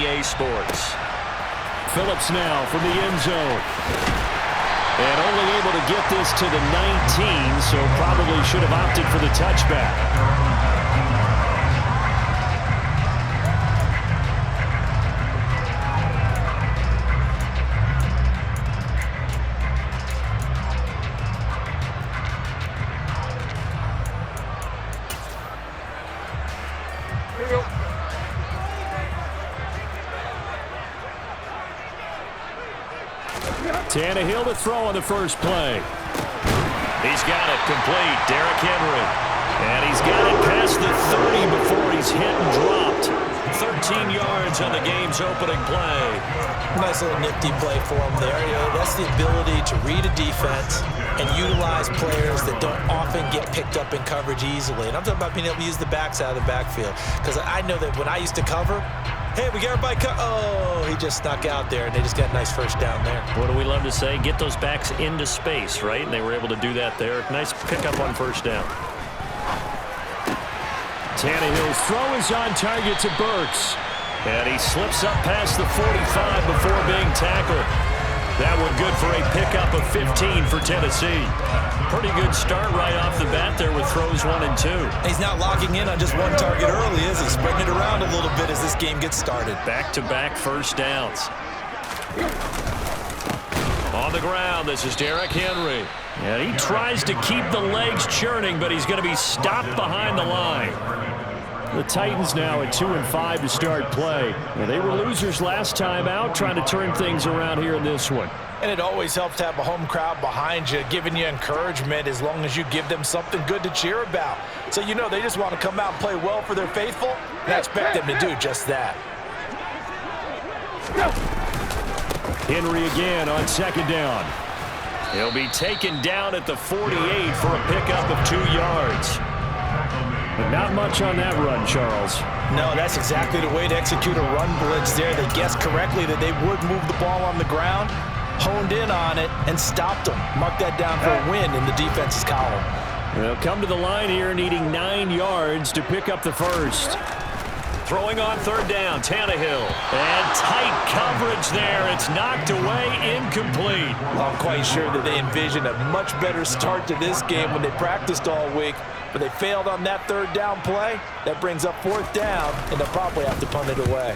EA Sports. Phillips now from the end zone. And only able to get this to the 19, so probably should have opted for the touchback. Tannehill to throw on the first play. He's got it complete. Derrick Henry. And he's got it past the 30 before he's hit and dropped. 13 yards on the game's opening play. Nice little nifty play for him there. You know, that's the ability to read a defense and utilize players that don't often get picked up in coverage easily. And I'm talking about being able to use the backs out of the backfield. Because I know that when I used to cover, hey, we got everybody oh, he just snuck out there, and they just got a nice first down there. What do we love to say? Get those backs into space, right? And they were able to do that there. Nice pickup on first down. Tannehill's throw is on target to Burks. And he slips up past the 45 before being tackled. That one good for a pickup of 15 for Tennessee. Pretty good start right off the bat there with throws 1 and 2. He's not locking in on just one target early, is he? Spreading it around a little bit as this game gets started. Back-to-back first downs. On the ground, this is Derrick Henry. And he tries to keep the legs churning, but he's going to be stopped behind the line. The Titans now at 2-5 to start play. Well, they were losers last time out, trying to turn things around here in this one. And it always helps to have a home crowd behind you, giving you encouragement as long as you give them something good to cheer about. So you know they just want to come out and play well for their faithful, and I expect them to do just that. Henry again on second down. He'll be taken down at the 48 for a pickup of 2 yards. But not much on that run, Charles. No, that's exactly the way to execute a run blitz there. They guessed correctly that they would move the ball on the ground, honed in on it, and stopped them. Mark that down for a win in the defense's column. They'll come to the line here needing 9 yards to pick up the first. Throwing on third down, Tannehill. And tight coverage there. It's knocked away, incomplete. Well, I'm quite sure that they envisioned a much better start to this game when they practiced all week, but they failed on that third down play. That brings up fourth down, and they'll probably have to punt it away.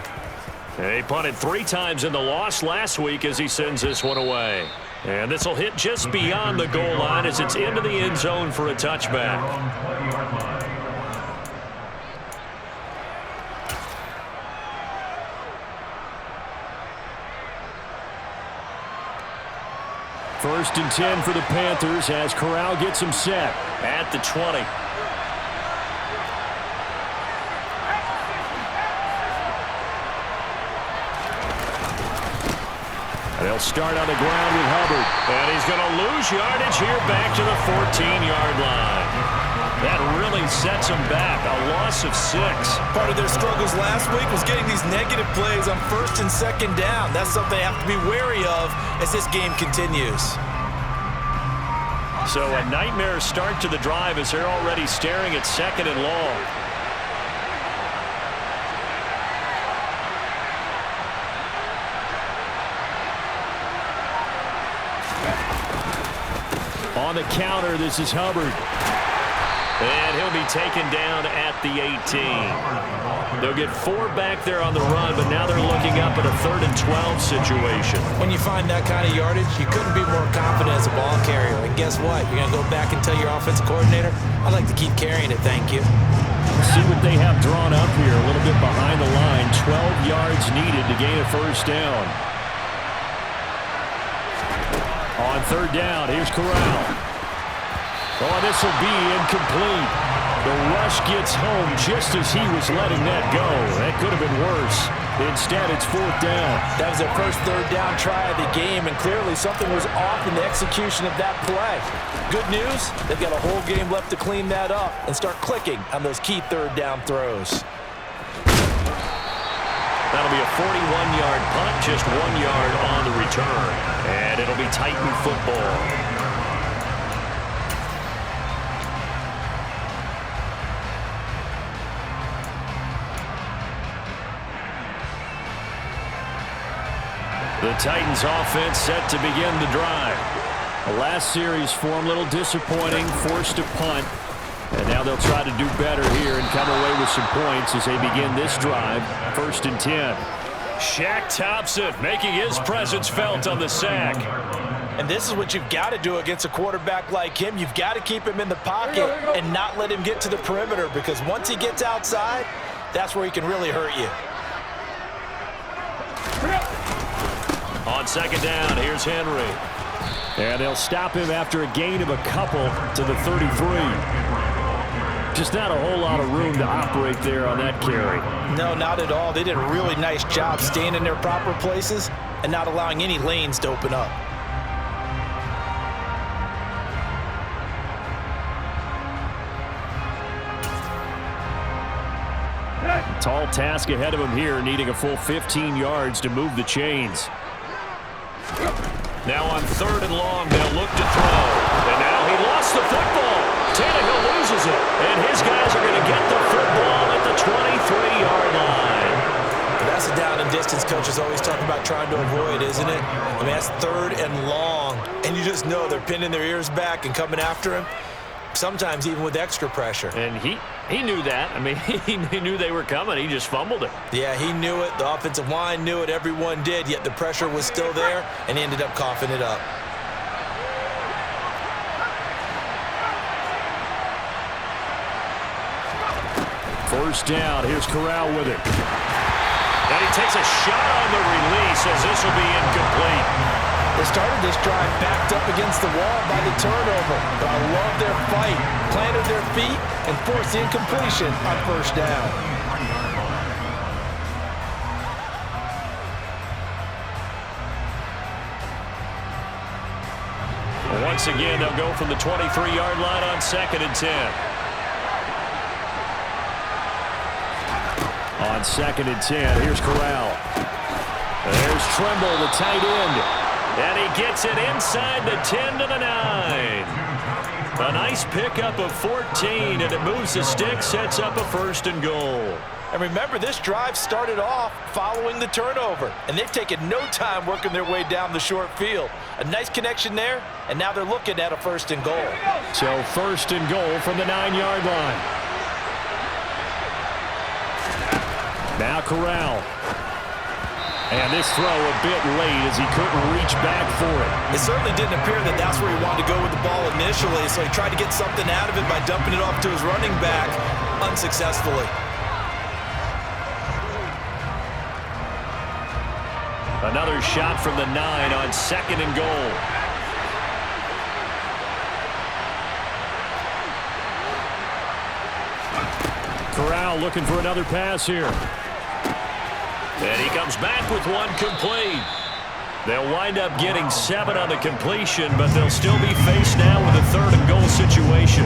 He punted 3 times in the loss last week as he sends this one away. And this will hit just beyond the goal line as it's into the end zone for a touchback. First and 10 for the Panthers as Corral gets him set. At the 20. They'll start on the ground with Hubbard. And he's going to lose yardage here back to the 14-yard line. That really sets them back. A loss of 6. Part of their struggles last week was getting these negative plays on first and second down. That's something they have to be wary of as this game continues. So a nightmare start to the drive as they're already staring at second and long. On the counter, this is Hubbard. And he'll be taken down at the 18. They'll get 4 back there on the run, but now they're looking up at a 3rd and 12 situation. When you find that kind of yardage, you couldn't be more confident as a ball carrier. And guess what? You're going to go back and tell your offensive coordinator, I'd like to keep carrying it, thank you. See what they have drawn up here, a little bit behind the line. 12 yards needed to gain a first down. On third down, here's Corral. Oh, this will be incomplete. The rush gets home just as he was letting that go. That could have been worse. Instead, it's fourth down. That was their first third down try of the game, and clearly something was off in the execution of that play. Good news, they've got a whole game left to clean that up and start clicking on those key third down throws. That'll be a 41-yard punt, just 1 yard on the return. And it'll be Titan football. The Titans offense set to begin the drive. The last series for them, a little disappointing, forced to punt. And now they'll try to do better here and come away with some points as they begin this drive. 1st and 10. Shaq Thompson making his presence felt on the sack. And this is what you've got to do against a quarterback like him. You've got to keep him in the pocket and not let him get to the perimeter, because once he gets outside, that's where he can really hurt you. On 2nd down, here's Henry. And they'll stop him after a gain of a couple to the 33. Just not a whole lot of room to operate there on that carry. No, not at all. They did a really nice job staying in their proper places and not allowing any lanes to open up. Tall task ahead of him here, needing a full 15 yards to move the chains. Now on 3rd and long, they'll look to throw. And now he lost the football. Tannehill loses it. And his guys are going to get the football at the 23-yard line. That's a down and distance coaches always talk about trying to avoid, isn't it? I mean, that's 3rd and long. And you just know they're pinning their ears back and coming after him. Sometimes even with extra pressure. And he knew that. I mean, he knew they were coming. He just fumbled it. Yeah, he knew it. The offensive line knew it. Everyone did, yet the pressure was still there, and he ended up coughing it up. First down. Here's Corral with it. And he takes a shot on the release as this will be incomplete. They started this drive backed up against the wall by the turnover, but I love their fight. Planted their feet and forced the incompletion on 1st down. Once again, they'll go from the 23-yard line on 2nd and 10. On 2nd and 10, here's Corral. There's Trimble, the tight end. And he gets it inside the 10 to the 9. A nice pickup of 14, and it moves the stick, sets up a 1st and goal. And remember, this drive started off following the turnover, and they've taken no time working their way down the short field. A nice connection there, and now they're looking at a 1st and goal. So 1st and goal from the 9-yard line. Now Corral. And this throw a bit late as he couldn't reach back for it. It certainly didn't appear that that's where he wanted to go with the ball initially, so he tried to get something out of it by dumping it off to his running back unsuccessfully. Another shot from the 9 on 2nd and goal. Corral looking for another pass here. And he comes back with one complete. They'll wind up getting 7 on the completion, but they'll still be faced now with a 3rd and goal situation.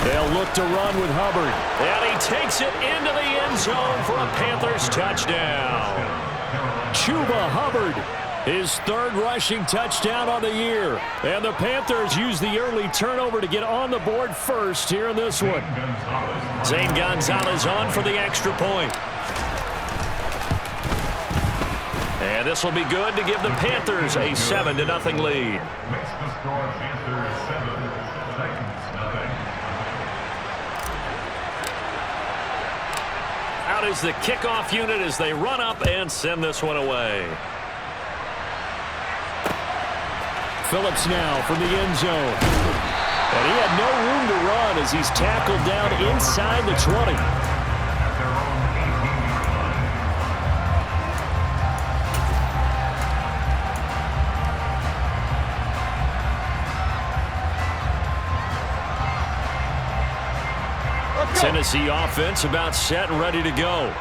They'll look to run with Hubbard. And he takes it into the end zone for a Panthers touchdown. Chuba Hubbard, his 3rd rushing touchdown on the year. And the Panthers use the early turnover to get on the board first here in this one. Zane Gonzalez on for the extra point. And this will be good to give the Panthers a 7-0 lead. Out is the kickoff unit as they run up and send this one away. Phillips now from the end zone. And he had no room to run as he's tackled down inside the 20. Tennessee offense about set and ready to go.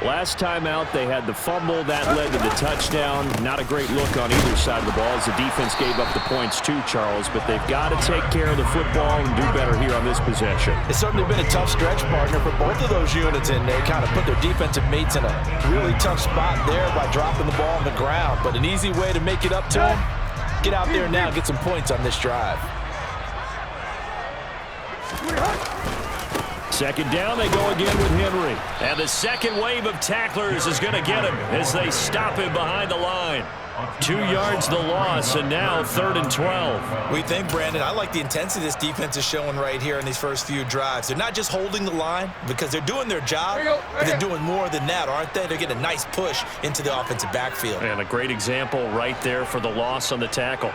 Last time out, they had the fumble. That led to the touchdown. Not a great look on either side of the ball as the defense gave up the points too, Charles. But they've got to take care of the football and do better here on this possession. It's certainly been a tough stretch, partner, for both of those units in there. Kind of put their defensive mates in a really tough spot there by dropping the ball on the ground. But an easy way to make it up to them, get out there now and get some points on this drive. Second down, they go again with Henry. And the second wave of tacklers is going to get him as they stop him behind the line. 2 yards the loss, and now 3rd and 12. We think, Brandon, I like the intensity this defense is showing right here in these first few drives. They're not just holding the line because they're doing their job, but they're doing more than that, aren't they? They're getting a nice push into the offensive backfield. And a great example right there for the loss on the tackle.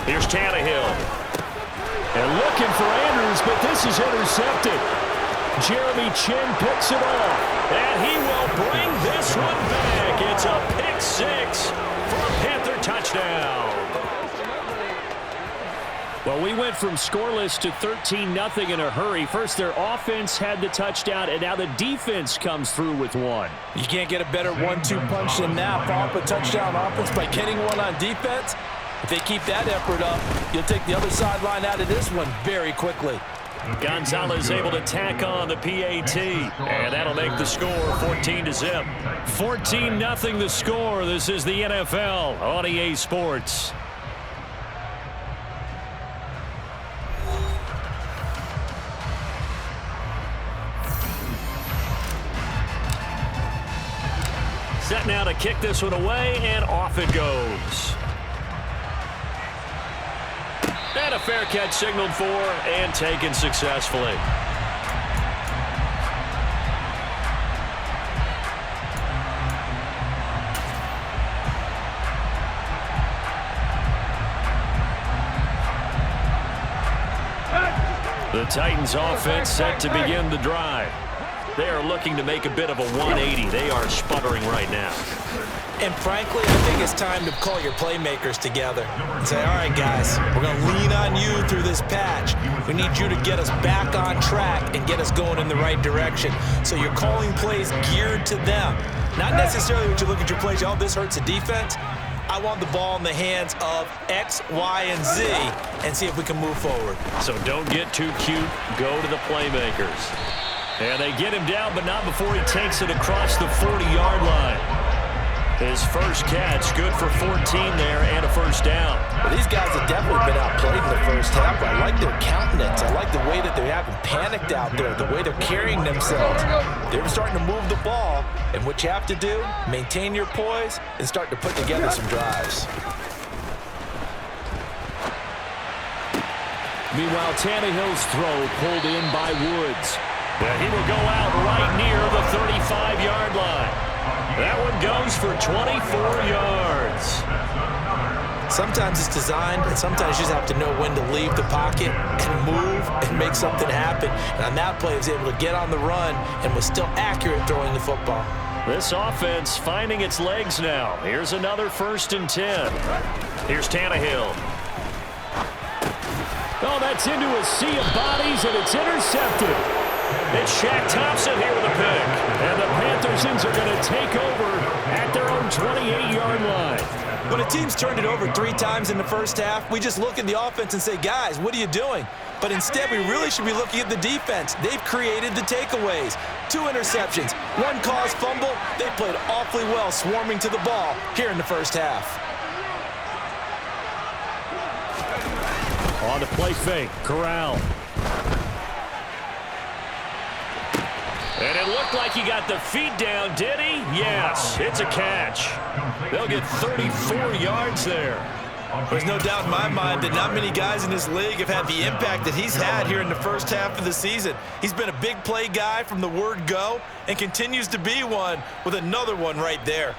Here's Tannehill. And looking for Andrews, but this is intercepted. Jeremy Chin picks it off. And he will bring this one back. It's a pick six for a Panther touchdown. Well, we went from scoreless to 13-0 in a hurry. First, their offense had the touchdown, and now the defense comes through with one. You can't get a better 1-2 punch than that. Follow up a touchdown offense by getting one on defense. If they keep that effort up, you'll take the other sideline out of this one very quickly. Gonzalez able to tack on the PAT, and that'll make the score 14-0. 14-0 the score. This is the NFL on EA Sports. Set now to kick this one away, and off it goes. And a fair catch signaled for and taken successfully. The Titans offense set to begin the drive. They are looking to make a bit of a 180. They are sputtering right now. And frankly, I think it's time to call your playmakers together and say, all right, guys, we're going to lean on you through this patch. We need you to get us back on track and get us going in the right direction. So you're calling plays geared to them. Not necessarily when you look at your plays, oh, this hurts the defense. I want the ball in the hands of X, Y, and Z and see if we can move forward. So don't get too cute. Go to the playmakers. And they get him down, but not before he takes it across the 40-yard line. His first catch, good for 14 there and a first down. Well, these guys have definitely been outplayed in the first half. I like their countenance. I like the way that they haven't panicked out there, the way they're carrying themselves. They're starting to move the ball, and what you have to do, maintain your poise and start to put together some drives. Meanwhile, Tannehill's throw pulled in by Woods. Yeah, he will go out right near the 35-yard line. That one goes for 24 yards. Sometimes it's designed, and sometimes you just have to know when to leave the pocket and move and make something happen. And on that play, he was able to get on the run and was still accurate throwing the football. This offense finding its legs now. Here's another 1st and 10. Here's Tannehill. Oh, that's into a sea of bodies, and it's intercepted. It's Shaq Thompson here with a pick. And the Panthersons are going to take over at their own 28-yard line. When a team's turned it over 3 times in the first half, we just look at the offense and say, guys, what are you doing? But instead, we really should be looking at the defense. They've created the takeaways. 2 interceptions, 1 caused fumble. They played awfully well swarming to the ball here in the first half. On the play fake, Corral. And it looked like he got the feet down, did he? Yes, it's a catch. They'll get 34 yards there. There's no doubt in my mind that not many guys in this league have had the impact that he's had here in the first half of the season. He's been a big play guy from the word go and continues to be one with another one right there.